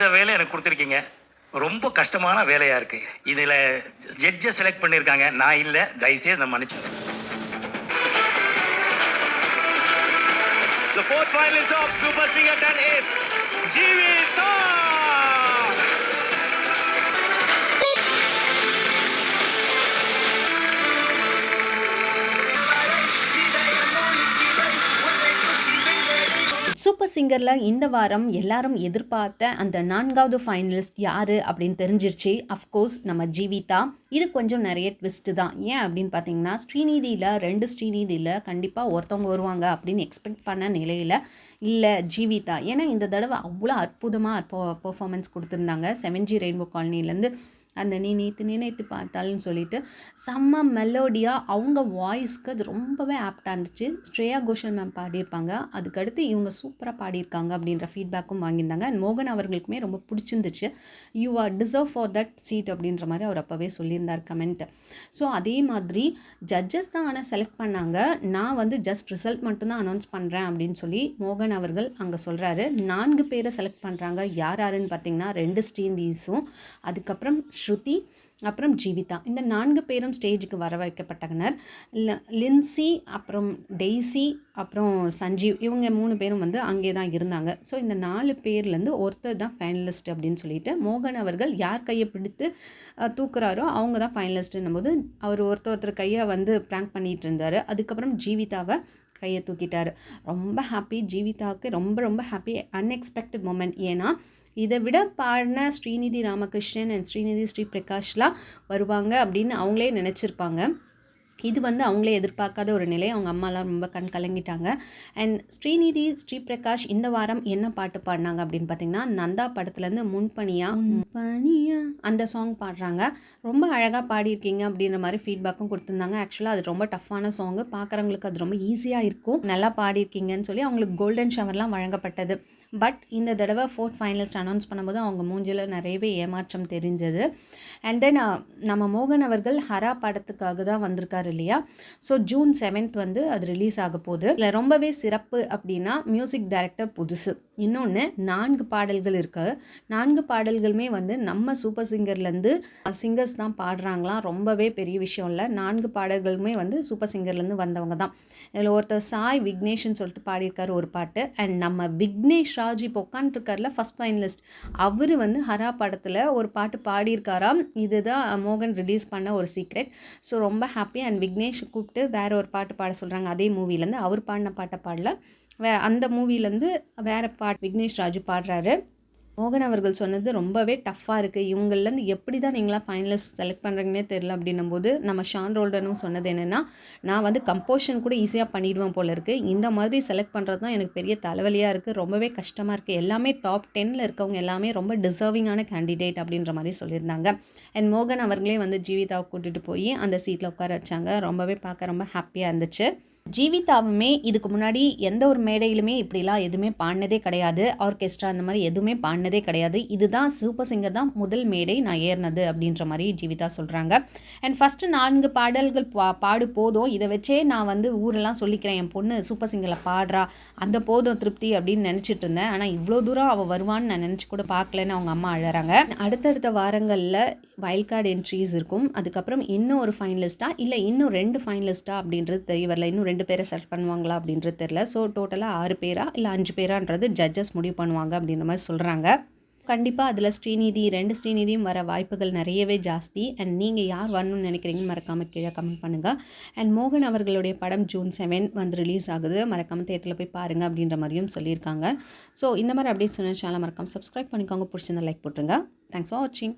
இந்த வேலை எனக்கு கொடுத்துருக்கீங்க. ரொம்ப கஷ்டமான வேலையாக இருக்குது. இதில் ஜட்ஜை செலக்ட் பண்ணியிருக்காங்க, நான் இல்லை. தயவுசெய்து அதை மன்னிச்சு. The fourth finalist of Super Singer 10 is Jeevitha. Super சிங்கரில் இந்த வாரம் எல்லாரும் எதிர்பார்த்த அந்த 4வது ஃபைனலிஸ்ட் யார் அப்படின்னு தெரிஞ்சிருச்சு. அஃப்கோர்ஸ் நம்ம ஜீவிதா. இது கொஞ்சம் நிறைய ட்விஸ்ட்டு தான். ஏன் அப்படின்னு பார்த்தீங்கன்னா, ஸ்ரீநிதியில் 2 ஸ்ரீநிதியில் கண்டிப்பாக ஒருத்தவங்க வருவாங்க அப்படின்னு எக்ஸ்பெக்ட் பண்ண நிலையில் இல்லை ஜீவிதா. ஏன்னா இந்த தடவை அவ்வளோ அற்புதமாக பெர்ஃபார்மன்ஸ் கொடுத்துருந்தாங்க. 7G ரெயின்போ காலனிலேருந்து அந்த நீ நினைத்து பார்த்தால்னு சொல்லிட்டு செம்ம மெலோடியாக அவங்க வாய்ஸ்க்கு அது ரொம்பவே ஆப்டாக இருந்துச்சு. ஸ்ரேயா கோஷல் மேம் பாடியிருப்பாங்க, அதுக்கடுத்து இவங்க சூப்பராக பாடியிருக்காங்க அப்படின்ற ஃபீட்பேக்கும் வாங்கியிருந்தாங்க. அண்ட் மோகன் அவர்களுக்குமே ரொம்ப பிடிச்சிருந்துச்சு. You are deserve for that seat அப்படின்ற மாதிரி அவர் அப்போவே சொல்லியிருந்தார் கமெண்ட்டு. ஸோ அதே மாதிரி ஜட்ஜஸ் தான் ஆனால் செலக்ட் பண்ணாங்க. நான் ஜஸ்ட் ரிசல்ட் மட்டும்தான் அனௌன்ஸ் பண்ணுறேன் அப்படின்னு சொல்லி மோகன் அவர்கள் அங்கே சொல்கிறாரு. 4 பேரை செலக்ட் பண்ணுறாங்க. யாருன்னு பார்த்தீங்கன்னா 2 ஸ்ரீநிதிஸும், அதுக்கப்புறம் ஸ்ருதி, அப்புறம் ஜீவிதா. இந்த 4 பேரும் ஸ்டேஜுக்கு வர வைக்கப்பட்டனர். லின்சி, அப்புறம் டெய்ஸி, அப்புறம் சஞ்சீவ், இவங்க 3 பேரும் அங்கே தான் இருந்தாங்க. ஸோ இந்த 4 பேர்லேருந்து ஒருத்தர் தான் ஃபைனலிஸ்ட் அப்படின்னு சொல்லிட்டு மோகன் அவர்கள் யார் கையை பிடித்து தூக்குறாரோ அவங்க தான் ஃபைனலிஸ்ட்டுன்னும் போது அவர் ஒருத்தர் கையை ப்ராங்க் பண்ணிகிட்டு இருந்தார். அதுக்கப்புறம் ஜீவிதாவை கையை தூக்கிட்டார். ரொம்ப ஹாப்பி ஜீவிதாவுக்கு, ரொம்ப ரொம்ப ஹாப்பி. Unexpected moment. ஏன்னா இதை விட பாடின ஸ்ரீநிதி ராமகிருஷ்ணன் அண்ட் ஸ்ரீநிதி ஸ்ரீ பிரகாஷ்லாம் வருவாங்க அப்படின்னு அவங்களே நினச்சிருப்பாங்க. இது அவங்களே எதிர்பார்க்காத ஒரு நிலை. அவங்க அம்மாலாம் ரொம்ப கலங்கிட்டாங்க. அண்ட் ஸ்ரீநிதி ஸ்ரீ பிரகாஷ் இந்த வாரம் என்ன பாட்டு பாடினாங்க அப்படின்னு பார்த்தீங்கன்னா, நந்தா படத்துலேருந்து முன்பனியா அந்த சாங் பாடுறாங்க. ரொம்ப அழகாக பாடியிருக்கீங்க அப்படின்ற மாதிரி ஃபீட்பேக்கும் கொடுத்துருந்தாங்க. ஆக்சுவலாக அது ரொம்ப டஃப்பான சாங்கு, பார்க்குறவங்களுக்கு அது ரொம்ப ஈஸியாக இருக்கும். நல்லா பாடியிருக்கீங்கன்னு சொல்லி அவங்களுக்கு கோல்டன் ஷவர்லாம் வழங்கப்பட்டது. பட் இந்த தடவை 4th ஃபைனலிஸ்ட் அனௌன்ஸ் பண்ணும்போது அவங்க மூஞ்சில் நிறையவே ஏமாற்றம் தெரிஞ்சது. அண்ட் தென் நம்ம மோகன் அவர்கள் ஹரா படத்துக்காக தான் வந்திருக்காரு இல்லையா. ஸோ June 7th அது ரிலீஸ் ஆக போகுது. இல்லை ரொம்பவே சிறப்பு அப்படின்னா மியூசிக் டைரக்டர் புதுசு. இன்னொன்று 4 பாடல்கள் இருக்குது. 4 பாடல்களுமே நம்ம சூப்பர் சிங்கர்லேருந்து சிங்கர்ஸ் தான் பாடுறாங்களாம். ரொம்பவே பெரிய விஷயம் இல்லை. 4 பாடல்களுமே சூப்பர் சிங்கர்லேருந்து வந்தவங்க தான். இதில் ஒருத்தர் சாய் விக்னேஷ்னு சொல்லிட்டு பாடியிருக்காரு ஒரு பாட்டு. அண்ட் நம்ம விக்னேஷ் ராஜ் இப்போ உட்காந்துருக்காருல ஃபஸ்ட் ஃபைனலிஸ்ட், அவர் ஹரா படத்தில் ஒரு பாட்டு பாடியிருக்காராம். இதுதான் மோகன் ரிலீஸ் பண்ண ஒரு சீக்ரெட். ஸோ ரொம்ப ஹாப்பி. அண்ட் விக்னேஷ் கூப்பிட்டு வேறு ஒரு பாட்டு பாட சொல்கிறாங்க. அதே மூவிலேருந்து அவர் பாடின பாட்டை பாடல, அந்த மூவிலேருந்து வேறு பாட்டு விக்னேஷ் ராஜு பாடுறாரு. மோகன் அவர்கள் சொன்னது ரொம்பவே டஃப்பாக இருக்குது. இவங்கள்லேருந்து எப்படி தான் நீங்களாம் ஃபைனலிஸ்ட் செலக்ட் பண்ணுறீங்கன்னே தெரில அப்படின்னும் போது நம்ம ஷான் ரோல்டனும் சொன்னது என்னென்னா, நான் கம்போஷன் கூட ஈஸியாக பண்ணிடுவேன் போல இருக்குது. இந்த மாதிரி செலக்ட் பண்ணுறது தான் எனக்கு பெரிய தலைவலியாக இருக்குது. ரொம்பவே கஷ்டமாக இருக்குது. எல்லாமே டாப் 10ல் இருக்கவங்க எல்லாமே ரொம்ப டிசர்விங்கான கேண்டிடேட் அப்படின்ற மாதிரி சொல்லியிருந்தாங்க. அண்ட் மோகன் அவர்களே ஜீவிதாவை கூட்டிகிட்டு போய் அந்த சீட்டில் உட்கார வச்சாங்க. ரொம்பவே பார்க்க ரொம்ப ஹாப்பியாக இருந்துச்சு. ஜீவிதாவுமே இதுக்கு முன்னாடி எந்த ஒரு மேடையிலுமே இப்படிலாம் எதுவுமே பாடினதே கிடையாது. ஆர்கெஸ்ட்ரா அந்த மாதிரி எதுவுமே பாடினதே கிடையாது. இதுதான் சூப்பர் சிங்கர் தான் முதல் மேடை நான் ஏறினது அப்படின்ற மாதிரி ஜீவிதா சொல்கிறாங்க. அண்ட் ஃபஸ்ட்டு 4 பாடல்கள் பாடு போதும், இதை வச்சே நான் ஊரெல்லாம் சொல்லிக்கிறேன், என் பொண்ணு சூப்பர் சிங்கரில் பாடுறா, அந்த போதும் திருப்தி அப்படின்னு நினச்சிட்டு இருந்தேன். ஆனால் இவ்வளோ தூரம் அவள் வருவான்னு நான் நினச்சி கூட பார்க்கலன்னு அவங்க அம்மா அழறாங்க. அடுத்தடுத்த வாரங்களில் வைல்ட் கார்டு என்ட்ரிஸ் இருக்கும். அதுக்கப்புறம் இன்னும் ஒரு ஃபைனலிஸ்ட்டாக இல்லை இன்னும் 2 ஃபைனலிஸ்ட்டாக அப்படின்றது தெரிய வரல. இன்னும் 2 பேரை செலக்ட் பண்ணுவாங்களா அப்படின்றது தெரில. ஸோ டோட்டலாக 6 பேரா இல்லை 5 பேரான்றது ஜட்ஜஸ் முடிவு பண்ணுவாங்க அப்படின்ற மாதிரி சொல்கிறாங்க. கண்டிப்பாக அதில் 2 ஸ்ரீநிதியும் வர வாய்ப்புகள் நிறையவே ஜாஸ்தி. அண்ட் நீங்கள் யார் வரணும்னு நினைக்கிறீங்கன்னு மறக்காமல் கீழே கமெண்ட் பண்ணுங்கள். அண்ட் மோகன் அவர்களுடைய படம் June 7 ரிலீஸ் ஆகுது. மறக்காமல் தேட்டரில் போய் பாருங்கள் அப்படின்ற மாதிரியும் சொல்லியிருக்காங்க. ஸோ இந்த மாதிரி அப்டேட்ஸ் சொன்ன சேனல் மறக்காமல் சப்ஸ்கிரைப் பண்ணிக்கோங்க. பிடிச்சிருந்தா லைக் போட்டுருங்க. தேங்க்ஸ் ஃபார் வாட்சிங்.